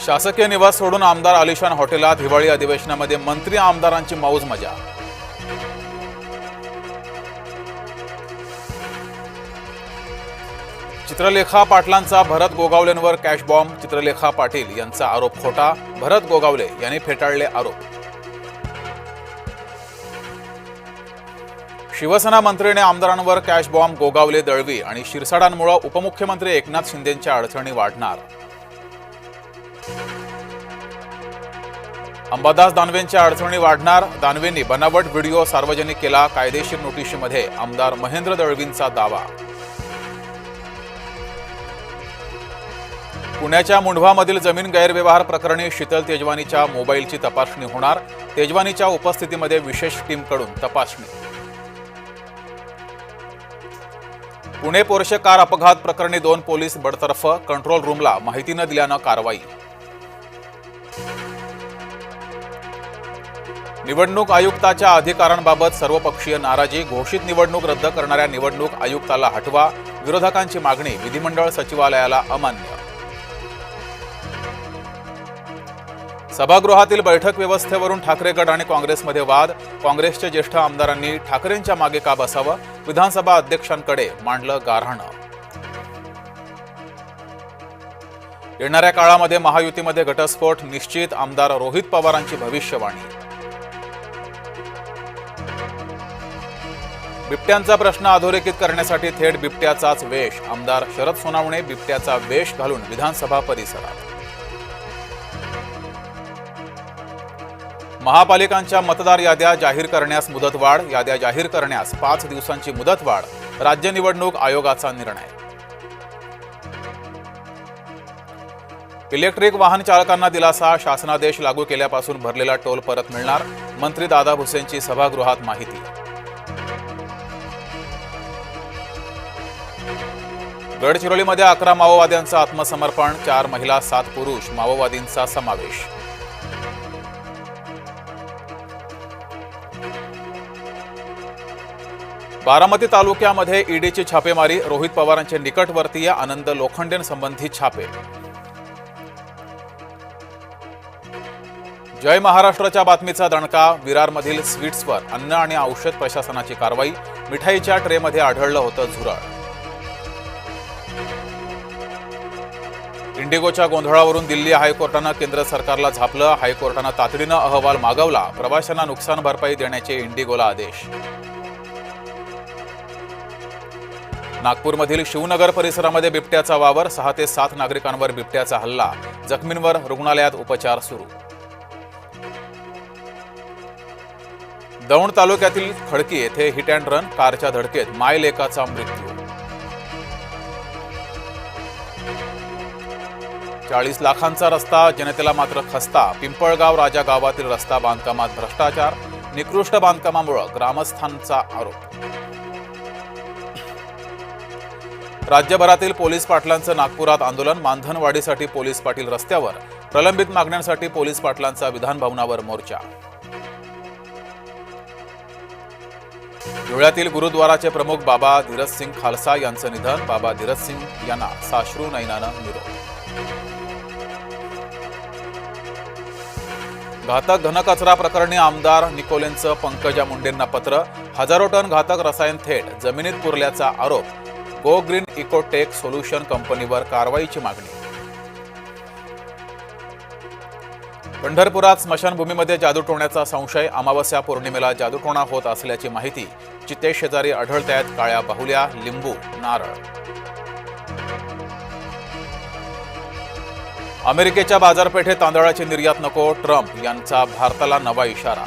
शासकीय निवास सोडून आमदार आलिशान हॉटेलात हिवाळी अधिवेशनामध्ये मंत्री आमदारांची मौज मजा। चित्रलेखा पाटलांचा भरत गोगावलेंवर कॅश बॉम्ब। चित्रलेखा पाटील यांचा आरोप खोटा, भरत गोगावले यांनी फेटाळले आरोप। शिवसेना मंत्रीने आमदारांवर कॅश बॉम्ब। गोगावले, दळवी आणि शिरसाडांमुळे उपमुख्यमंत्री एकनाथ शिंदेंच्या अडचणी वाढणार। अंबादास दानवेंच्या अडचणी वाढणार। दानवेंनी बनावट व्हिडिओ सार्वजनिक केला। कायदेशीर नोटीशीमध्ये आमदार महेंद्र दळवींचा दावा। पुण्याच्या मुंढवामधील जमीन गैरव्यवहार प्रकरणी शीतल तेजवानीच्या मोबाईलची तपासणी होणार। तेजवानीच्या उपस्थितीमध्ये विशेष टीमकडून तपासणी। पुणे पोर्शे कार अपघात प्रकरणी 2 पोलीस बडतर्फ। कंट्रोल रूमला माहिती न दिल्यानं कारवाई। निवडणूक आयुक्ताच्या अधिकारांबाबत सर्वपक्षीय नाराजी। घोषित निवडणूक रद्द करणाऱ्या निवडणूक आयुक्ताला हटवा। विरोधकांची मागणी विधिमंडळ सचिवालयाला अमान्य। सभागृहातील बैठक व्यवस्थेवरून ठाकरे गट आणि काँग्रेसमध्ये वाद। काँग्रेसच्या ज्येष्ठ आमदारांनी ठाकरेंच्या मागे का बसावं, विधानसभा अध्यक्षांकडे मांडलं गाऱ्हाणं। येणाऱ्या काळामध्ये महायुतीमध्ये घटस्फोट निश्चित, आमदार रोहित पवारांची भविष्यवाणी। बिबट्यांचा प्रश्न अधोरेखित करण्यासाठी थेट बिबट्याचाच वेश। आमदार शरद सोनावणे बिबट्याचा वेश घालून विधानसभा परिसरात। महापालिकांच्या मतदार याद्या जाहीर करण्यास मुदतवाढ। याद्या जाहीर करण्यास 5 दिवसांची मुदतवाढ। राज्य निवडणूक आयोगाचा निर्णय। इलेक्ट्रिक वाहन चालकांना दिलासा। शासनादेश लागू केल्यापासून भरलेला टोल परत मिळणार। मंत्री दादा भुसेंची सभागृहात माहिती। गडचिरोलीमध्ये 11 माओवाद्यांचं आत्मसमर्पण। 4 महिला 7 पुरुष माओवादींचा समावेश। बारामती तालुक्यामध्ये ईडीची छापेमारी। रोहित पवारांचे निकटवर्तीय आनंद लोखंडेंसंबंधी छापे। जय महाराष्ट्राच्या बातमीचा दणका। विरारमधील स्वीट्सवर अन्न आणि औषध प्रशासनाची कारवाई। मिठाईच्या ट्रेमध्ये आढळलं होतं झुरळ। इंडिगोच्या गोंधळावरून दिल्ली हायकोर्टानं केंद्र सरकारला झापलं। हायकोर्टानं तातडीनं अहवाल मागवला। प्रवाशांना नुकसान भरपाई देण्याचे इंडिगोला आदेश। नागपूरमधील शिवनगर परिसरामध्ये बिबट्याचा वावर। 6 ते 7 नागरिकांवर बिबट्याचा हल्ला। जखमींवर रुग्णालयात उपचार सुरू। दौंड तालुक्यातील खडकी येथे हिट अँड रन। कारच्या धडकेत मायलेकाचा मृत्यू। 40 लाखांचा रस्ता, जनतेला मात्र खस्ता। पिंपळगाव राजा गावातील रस्ता बांधकामात भ्रष्टाचार। निकृष्ट बांधकामामुळे ग्रामस्थांचा आरोप। राज्यभरातील पोलीस पाटलांचं नागपुरात आंदोलन। मानधनवाढीसाठी पोलीस पाटील रस्त्यावर। प्रलंबित मागण्यांसाठी पोलीस पाटलांचा विधान भवनावर मोर्चा। धुळ्यातील गुरुद्वाराचे प्रमुख बाबा धीरज सिंग खालसा यांचं निधन। बाबा धीरज सिंग यांना साश्रू नयनानं निरोप। घातक घनकचरा प्रकरणी आमदार निकोलेंचं पंकजा मुंडेंना पत्र। हजारो टन घातक रसायन थेट जमिनीत पुरल्याचा आरोप। गो ग्रीन इकोटेक सोल्युशन कंपनीवर कारवाईची मागणी। पंढरपुरात स्मशानभूमीमध्ये जादूटोण्याचा संशय। अमावस्या पौर्णिमेला जादूटोणा होत असल्याची माहिती। चितेशेजारी आढळतायत काळ्या बाहुल्या, लिंबू, नारळ। अमेरिकेच्या बाजारपेठेत तांदळाची निर्यात नको। ट्रम्प यांचा भारताला नवा इशारा।